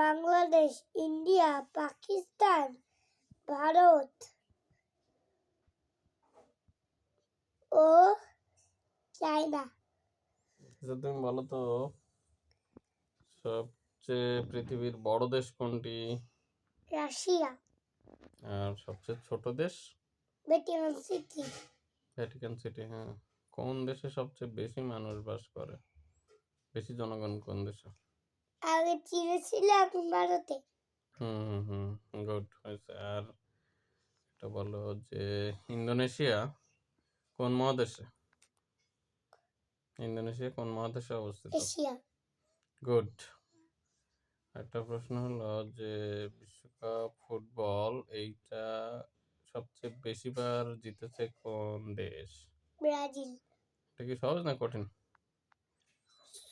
Bangladesh, India, Pakistan, Bharat ও China. তুমি বলো তো সবচেয়ে পৃথিবীর বড় দেশ কোনটি? রাশিয়া। আর সবচেয়ে ছোট দেশ? Vatican city. Vatican city. হ্যাঁ। কোন দেশে সবচেয়ে বেশি মানুষ বাস করে? বেশি জনগণ কোন দেশে? আগে চীনে ছিল, এখন ভারতে। গুড হয়েছে। আর এটা বলো যে ইন্দোনেশিয়া কোন মহাদেশে? ইন্দোনেশিয়া কোন মহাদেশে অবস্থিত? এশিয়া। গুড। একটা প্রশ্ন হলো যে বিশ্বকাপ ফুটবল এইটা সবচেয়ে বেশিবার জিতেছে কোন দেশ? ব্রাজিল। এটা কি সহজ না কঠিন?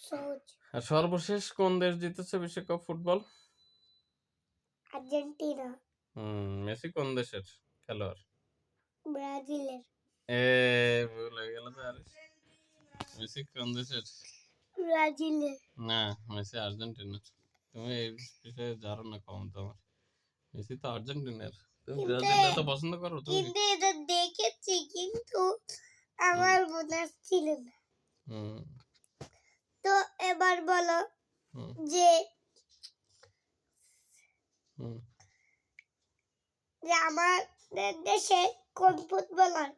সহজ। আর সর্বশেষ কোন দেশ জিতেছে বিশ্বকাপ ফুটবল? আর্জেন্টিনা। মেসি কোন দেশের খেলোয়াড়? ব্রাজিলের। ভুল হয়ে গেল তো। আর মেসি কোন দেশের? ব্রাজিলের। না, মেসি আর্জেন্টিনার। তুমি এই বিষয়ে জানো না কম তোমার। মেসি তো আর্জেন্টিনার। তুমি ব্রাজিল এত পছন্দ করো তুমি? কিন্তু এটা দেখেছি, কিন্তু আমার মনে ছিল না। তো এবার বলো যে আমাদের দেশে কোন ফুটবলার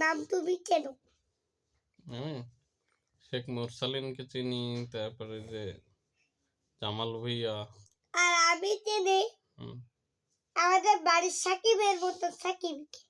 নাম তুমি চেনো? শেখ মুরসালিনকে চিনি, তারপরে যে জামাল ভুঁইয়া। আর আমি চিনি আমাদের বাড়ির সাকিবের মতো সাকিবকে।